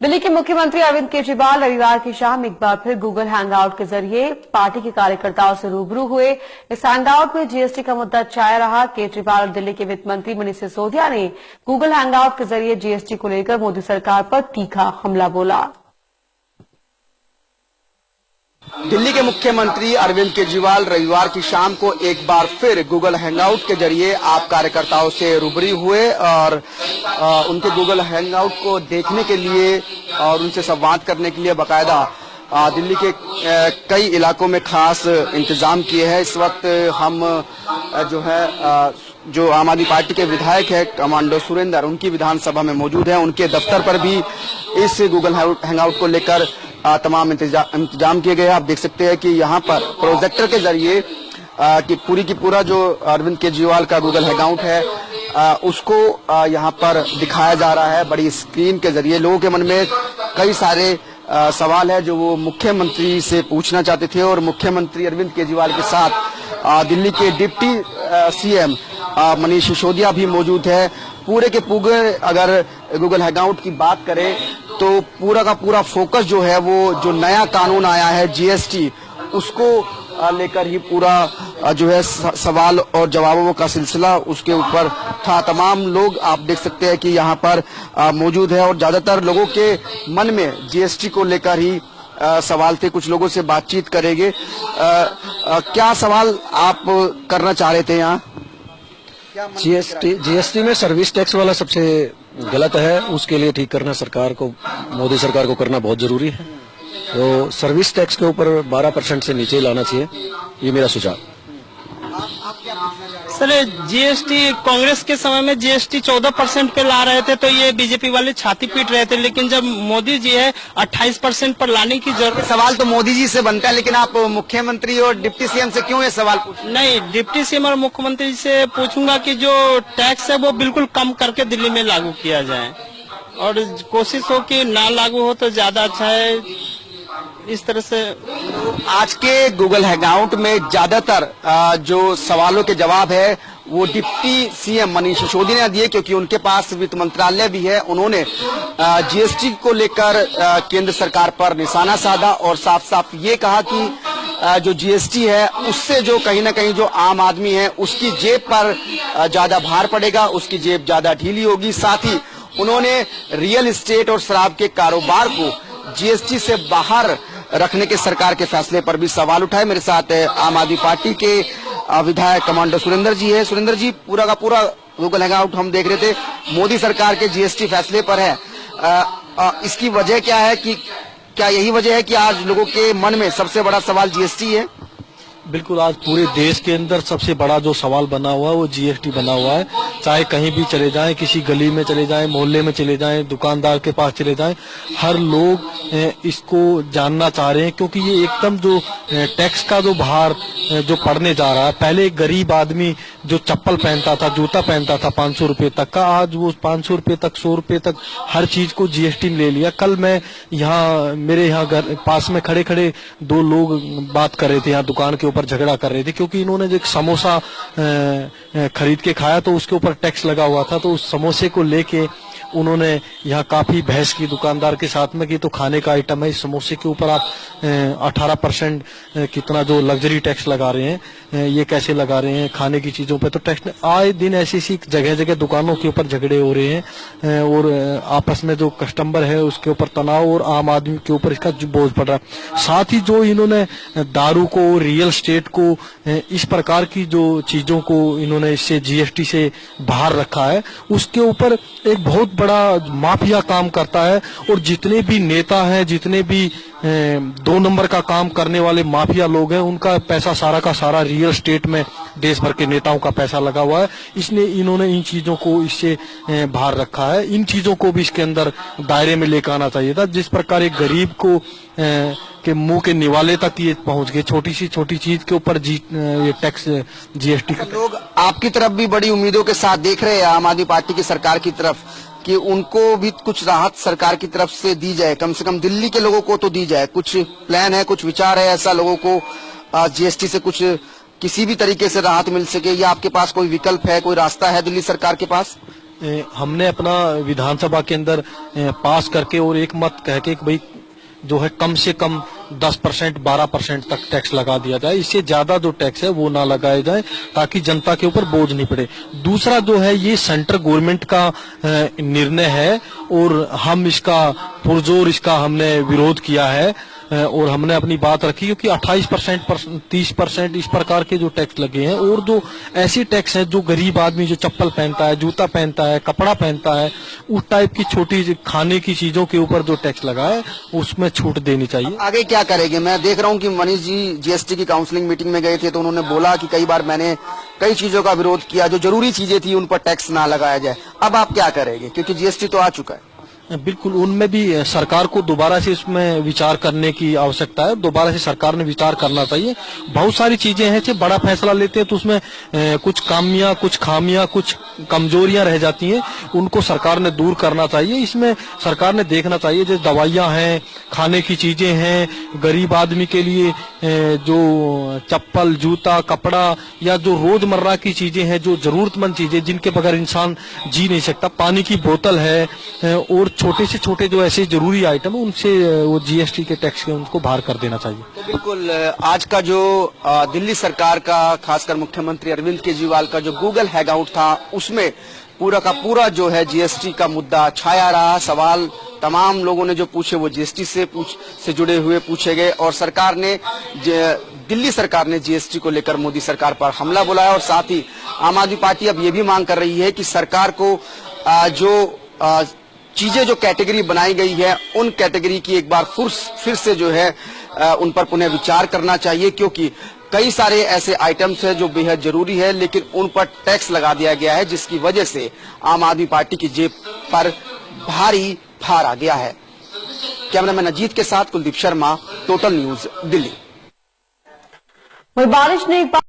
दिल्ली के मुख्यमंत्री अरविंद केजरीवाल रविवार की शाम एक बार फिर गूगल हैंगआउट के जरिए पार्टी के कार्यकर्ताओं से रूबरू हुए। इस हैंगआउट में जीएसटी का मुद्दा छाया रहा। केजरीवाल और दिल्ली के वित्त मंत्री मनीष सिसोदिया ने गूगल हैंगआउट के जरिए जीएसटी को लेकर मोदी सरकार पर तीखा हमला बोला। दिल्ली के मुख्यमंत्री अरविंद केजरीवाल रविवार की शाम को एक बार फिर गूगल हैंगआउट के जरिए आप कार्यकर्ताओं से रूबरू हुए और उनके गूगल हैंगआउट को देखने के लिए और उनसे संवाद करने के लिए बाकायदा दिल्ली के कई इलाकों में खास इंतजाम किए हैं। इस वक्त हम जो आम आदमी पार्टी के विधायक है कमांडो सुरेंद्र, उनकी विधानसभा में मौजूद है। उनके दफ्तर पर भी इस गूगल हैंगआउट को लेकर तमाम इंतजाम किए गए हैं। आप देख सकते हैं कि यहाँ पर प्रोजेक्टर के जरिए कि पूरी की पूरा जो अरविंद केजरीवाल का गूगल हैंगआउट है उसको यहाँ पर दिखाया जा रहा है बड़ी स्क्रीन के जरिए। लोगों के मन में कई सारे सवाल है जो वो मुख्यमंत्री से पूछना चाहते थे और मुख्यमंत्री अरविंद केजरीवाल के साथ दिल्ली के डिप्टी सीएम मनीष सिसोदिया भी मौजूद है। पूरे के पूरे अगर गूगल हैंगआउट की बात करें तो पूरा का पूरा फोकस जो है वो जो नया कानून आया है जीएसटी उसको लेकर ही पूरा जो है सवाल और जवाबों का सिलसिला उसके ऊपर था। तमाम लोग आप देख सकते हैं कि यहाँ पर मौजूद है और ज्यादातर लोगों के मन में जीएसटी को लेकर ही सवाल थे। कुछ लोगों से बातचीत करेंगे। क्या सवाल आप करना चाह रहे थे यहाँ? जीएसटी में सर्विस टैक्स वाला सबसे गलत है, उसके लिए ठीक करना सरकार को, मोदी सरकार को करना बहुत जरूरी है। तो सर्विस टैक्स के ऊपर 12% से नीचे लाना चाहिए, ये मेरा सुझाव। सर, जीएसटी कांग्रेस के समय में जीएसटी 14% पे ला रहे थे तो ये बीजेपी वाले छाती पीट रहे थे, लेकिन जब मोदी जी है 28% पर लाने की जरूरत। सवाल तो मोदी जी से बनता है, लेकिन आप मुख्यमंत्री और डिप्टी सीएम से क्यों ये सवाल पूछें? नहीं, डिप्टी सीएम और मुख्यमंत्री से पूछूंगा कि जो टैक्स है वो बिल्कुल कम करके दिल्ली में लागू किया जाए और कोशिश हो कि ना लागू हो तो ज्यादा अच्छा है। इस तरह से आज के गूगल हैंगआउट में ज्यादातर जो सवालों के जवाब है वो डिप्टी सीएम मनीष सिसोदिया ने दिए, क्योंकि उनके पास वित्त मंत्रालय भी है। उन्होंने जीएसटी को लेकर केंद्र सरकार पर निशाना साधा और साफ साफ ये कहा कि जो जीएसटी है उससे जो कहीं ना कहीं जो आम आदमी है उसकी जेब पर ज्यादा भार पड़ेगा, उसकी जेब ज्यादा ढीली होगी। साथ ही उन्होंने रियल एस्टेट और शराब के कारोबार को जीएसटी से बाहर रखने के सरकार के फैसले पर भी सवाल उठाए। मेरे साथ आम आदमी पार्टी के विधायक कमांडो सुरेंद्र जी है। सुरेंद्र जी, पूरा का पूरा गूगल हैंगआउट हम देख रहे थे, मोदी सरकार के जीएसटी फैसले पर है। इसकी वजह क्या है कि क्या यही वजह है कि आज लोगों के मन में सबसे बड़ा सवाल जीएसटी है? बिल्कुल, आज पूरे देश के अंदर सबसे बड़ा जो सवाल बना हुआ है वो जीएसटी बना हुआ है। चाहे कहीं भी चले जाएं, किसी गली में चले जाएं, मोहल्ले में चले जाएं, दुकानदार के पास चले जाएं, हर लोग इसको जानना चाह रहे हैं, क्योंकि ये एकदम जो टैक्स का जो भार जो पड़ने जा रहा है। पहले एक गरीब आदमी जो चप्पल पहनता था, जूता पहनता था 500 रुपए तक का, आज वो 500 रुपए तक, 100 रुपए तक हर चीज को जीएसटी में ले लिया। कल मैं मेरे यहाँ घर पास में खड़े खड़े दो लोग बात कर रहे थे, यहाँ दुकान के ऊपर झगड़ा कर रहे थे, क्योंकि इन्होंने जो एक समोसा खरीद के खाया तो उसके ऊपर टैक्स लगा हुआ था। तो उस समोसे को लेके उन्होंने यहाँ काफी बहस की दुकानदार के साथ में कि तो खाने का आइटम है, इस समोसे के ऊपर आप 18% कितना जो लग्जरी टैक्स लगा रहे हैं, ये कैसे लगा रहे हैं खाने की चीजों पे। तो टैक्स आए दिन ऐसी जगह जगह दुकानों के ऊपर झगड़े हो रहे हैं और आपस में जो कस्टमर है उसके ऊपर तनाव और आम आदमी के ऊपर इसका बोझ पड़ रहा है। साथ ही जो इन्होंने दारू को, रियल एस्टेट को, इस प्रकार की जो चीजों को इन्होंने इससे जीएसटी से बाहर रखा है, उसके ऊपर एक बहुत बड़ा माफिया काम करता है। और जितने भी नेता हैं, जितने भी 2 नंबर का काम करने वाले माफिया लोग हैं, उनका पैसा सारा का सारा रियल एस्टेट में देश भर के नेताओं का पैसा लगा हुआ है। इसलिए इन्होंने इन चीजों को इससे बाहर रखा है। इन चीजों को भी इसके अंदर दायरे में लेकर आना चाहिए था। जिस प्रकार एक गरीब को के मुंह के निवाले तक ये पहुंच गए, छोटी सी छोटी चीज के ऊपर ये टैक्स जीएसटी का। लोग आपकी तरफ भी बड़ी उम्मीदों के साथ देख रहे हैं आम आदमी पार्टी की सरकार की तरफ कि उनको भी कुछ राहत सरकार की तरफ से दी जाए, कम से कम दिल्ली के लोगों को तो दी जाए। कुछ प्लान है, कुछ विचार है ऐसा लोगों को जीएसटी से कुछ किसी भी तरीके से राहत मिल सके, या आपके पास कोई विकल्प है, कोई रास्ता है दिल्ली सरकार के पास? हमने अपना विधानसभा के अंदर पास करके और एक मत कह के कि भाई जो है कम से कम 10% 12% तक टैक्स लगा दिया जाए, इससे ज्यादा जो टैक्स है वो ना लगाया जाए ताकि जनता के ऊपर बोझ नहीं पड़े। दूसरा जो है ये सेंट्रल गवर्नमेंट का निर्णय है और हम इसका पुरजोर इसका हमने विरोध किया है और हमने अपनी बात रखी क्योंकि 28% 30% इस प्रकार के जो टैक्स लगे हैं और जो ऐसे टैक्स हैं जो गरीब आदमी जो चप्पल पहनता है, जूता पहनता है, कपड़ा पहनता है, उस टाइप की छोटी खाने की चीजों के ऊपर जो टैक्स लगा है उसमें छूट देनी चाहिए। आगे क्या करेंगे? मैं देख रहा हूं कि मनीष जी जीएसटी की काउंसलिंग मीटिंग में गए थे तो उन्होंने बोला कि कई बार मैंने कई चीजों का विरोध किया, जो जरूरी चीजें थी उन पर टैक्स ना लगाया जाए। अब आप क्या करेंगे क्योंकि जीएसटी तो आ चुका है? बिल्कुल, उनमें भी सरकार को दोबारा से इसमें विचार करने की आवश्यकता है। दोबारा से सरकार ने विचार करना चाहिए। बहुत सारी चीजें हैं कि बड़ा फैसला लेते हैं तो उसमें कुछ कामियां, कुछ खामियां, कुछ कमजोरियां रह जाती हैं, उनको सरकार ने दूर करना चाहिए। इसमें सरकार ने देखना चाहिए जैसे दवाइयां हैं, खाने की चीजें हैं, गरीब आदमी के लिए जो चप्पल, जूता, कपड़ा या जो रोजमर्रा की चीजें हैं, जो जरूरतमंद चीजें जिनके बगैर इंसान जी नहीं सकता, पानी की बोतल है और छोटे से छोटे जो ऐसे जरूरी आइटम है उनसे वो जीएसटी के टैक्स के उनको बाहर कर देना चाहिए। तो बिल्कुल आज का जो दिल्ली सरकार का खासकर मुख्यमंत्री अरविंद केजरीवाल का जो गूगल हैंगआउट था उसमें पूरा का पूरा जो है जीएसटी का मुद्दा छाया रहा। सवाल तमाम लोगों ने जो पूछे वो जीएसटी से जुड़े हुए पूछे गए और सरकार ने दिल्ली सरकार ने जीएसटी को लेकर मोदी सरकार पर हमला बोला और साथ ही आम आदमी पार्टी अब ये भी मांग कर रही है कि सरकार को जो चीजें जो कैटेगरी बनाई गई है उन कैटेगरी की एक बार फिर से जो है उन पर पुनः विचार करना चाहिए क्योंकि कई सारे ऐसे आइटम्स हैं जो बेहद जरूरी है लेकिन उन पर टैक्स लगा दिया गया है जिसकी वजह से आम आदमी पार्टी की जेब पर भारी भार आ गया है। कैमरामैन अजीत के साथ कुलदीप शर्मा, टोटल न्यूज, दिल्ली। बारिश ने एक बार